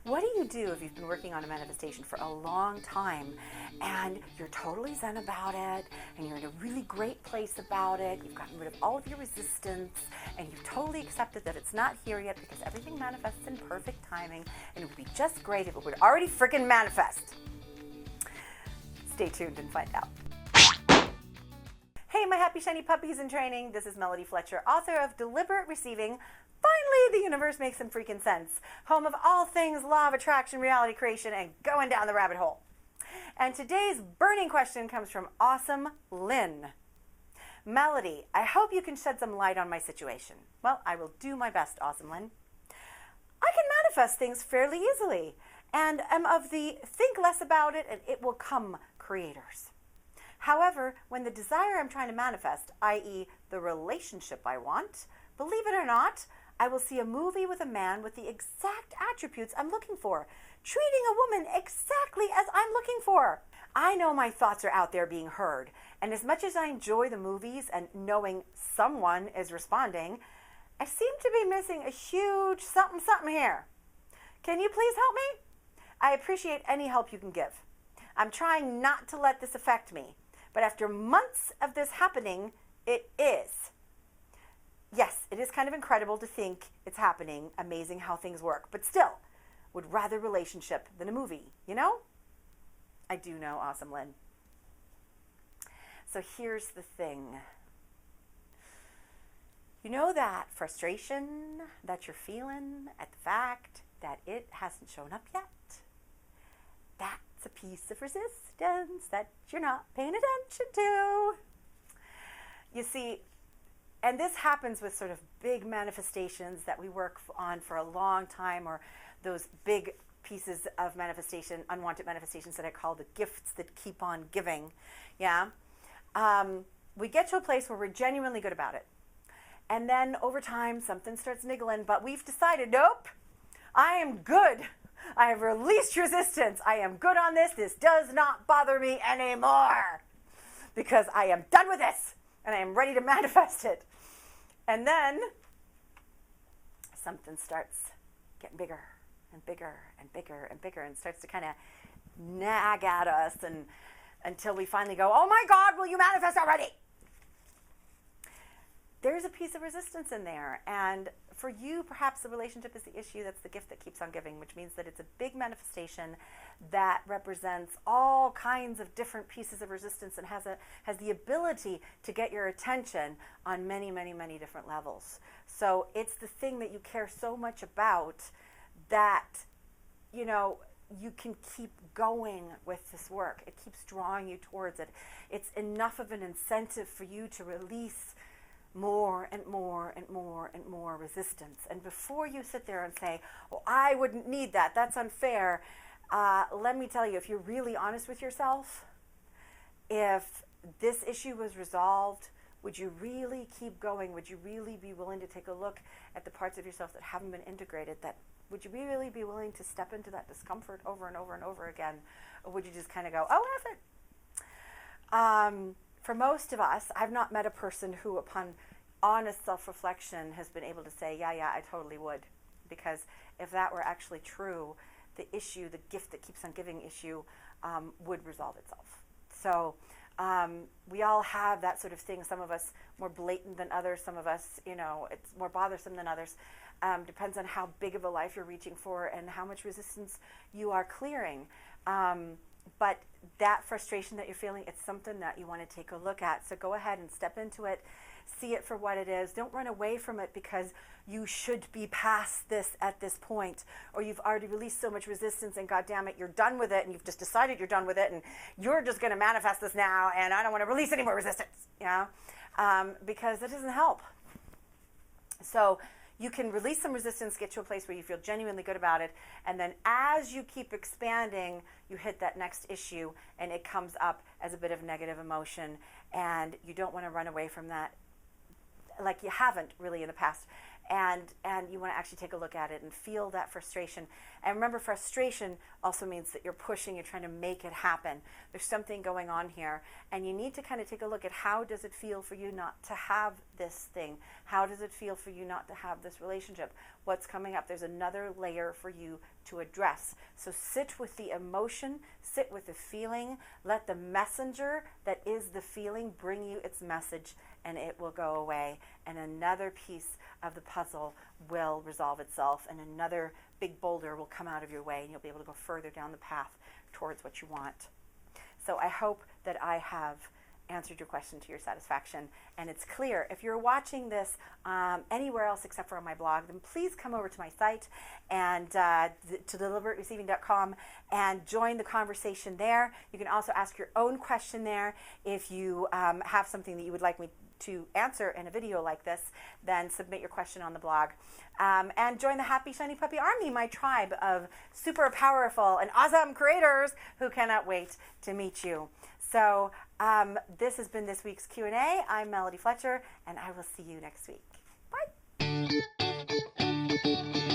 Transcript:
What do you do if you've been working on a manifestation for a long time and you're totally zen about it and you're in a really great place about it, you've gotten rid of all of your resistance and you've totally accepted that it's not here yet because everything manifests in perfect timing and it would be just great if it would already freaking manifest? Stay tuned and find out. Hey, my happy shiny puppies in training. This is Melody Fletcher, author of Deliberate Receiving. Finally, the universe makes some freaking sense. Home of all things law of attraction, reality creation, and going down the rabbit hole. And today's burning question comes from Awesome Lynn. Melody, I hope you can shed some light on my situation. Well, I will do my best, Awesome Lynn. I can manifest things fairly easily and am of the think less about it and it will come creators. However, when the desire I'm trying to manifest, i.e. the relationship I want, believe it or not, I will see a movie with a man with the exact attributes I'm looking for, treating a woman exactly as I'm looking for. I know my thoughts are out there being heard, and as much as I enjoy the movies and knowing someone is responding, I seem to be missing a huge something here. Can you please help me? I appreciate any help you can give. I'm trying not to let this affect me, but after months of this happening, it is. Yes, it is kind of incredible to think it's happening, amazing how things work, but still, would rather relationship than a movie, you know? I do know, Awesome Lynn. So here's the thing. You know that frustration that you're feeling at the fact that it hasn't shown up yet? That's a piece of resistance that you're not paying attention to. You see, and this happens with sort of big manifestations that we work on for a long time, or those big pieces of manifestation, unwanted manifestations that I call the gifts that keep on giving. Yeah. We get to a place where we're genuinely good about it. And then over time, something starts niggling, but we've decided, nope, I am good. I have released resistance. I am good on this. This does not bother me anymore because I am done with this and I am ready to manifest it. And then something starts getting bigger and bigger and bigger and bigger and starts to kind of nag at us and until we finally go, oh my God, will you manifest already? There's a piece of resistance in there. And for you, perhaps the relationship is the issue. That's the gift that keeps on giving, which means that it's a big manifestation that represents all kinds of different pieces of resistance and has the ability to get your attention on many, many, many different levels. So it's the thing that you care so much about that, you know, you can keep going with this work. It keeps drawing you towards it. It's enough of an incentive for you to release more and more and more and more resistance. And before you sit there and say, oh, I wouldn't need that, that's unfair, let me tell you, if you're really honest with yourself, if this issue was resolved, would you really keep going? Would you really be willing to take a look at the parts of yourself that haven't been integrated? Would you really be willing to step into that discomfort over and over and over again? Or would you just kind of go, oh, F it? For most of us, I've not met a person who, upon honest self-reflection, has been able to say, yeah, I totally would. Because if that were actually true, the issue, the gift that keeps on giving issue, would resolve itself. So we all have that sort of thing. Some of us more blatant than others. Some of us, you know, it's more bothersome than others. Depends on how big of a life you're reaching for and how much resistance you are clearing. But that frustration that you're feeling, it's something that you want to take a look at. So go ahead and step into it, see it for what it is. Don't run away from it because you should be past this at this point, or you've already released so much resistance and God damn it, you're done with it and you've just decided you're done with it and you're just going to manifest this now and I don't want to release any more resistance, you know, because it doesn't help. So you can release some resistance, get to a place where you feel genuinely good about it, and then as you keep expanding, you hit that next issue, and it comes up as a bit of negative emotion, and you don't want to run away from that like you haven't really in the past. and you want to actually take a look at it and feel that frustration. And remember, frustration also means that you're pushing, you're trying to make it happen. There's something going on here, and you need to kind of take a look at how does it feel for you not to have this thing? How does it feel for you not to have this relationship? What's coming up? There's another layer for you to address. So sit with the emotion, sit with the feeling, let the messenger that is the feeling bring you its message, and it will go away, and another piece of the puzzle will resolve itself, and another big boulder will come out of your way, and you'll be able to go further down the path towards what you want. So I hope that I have answered your question to your satisfaction, and it's clear. If you're watching this anywhere else except for on my blog, then please come over to my site and to deliberatereceiving.com and join the conversation there. You can also ask your own question there. If you have something that you would like me to answer in a video like this, then submit your question on the blog. And join the Happy Shiny Puppy Army, my tribe of super powerful and awesome creators who cannot wait to meet you. So this has been this week's Q&A. I'm Melody Fletcher, and I will see you next week. Bye.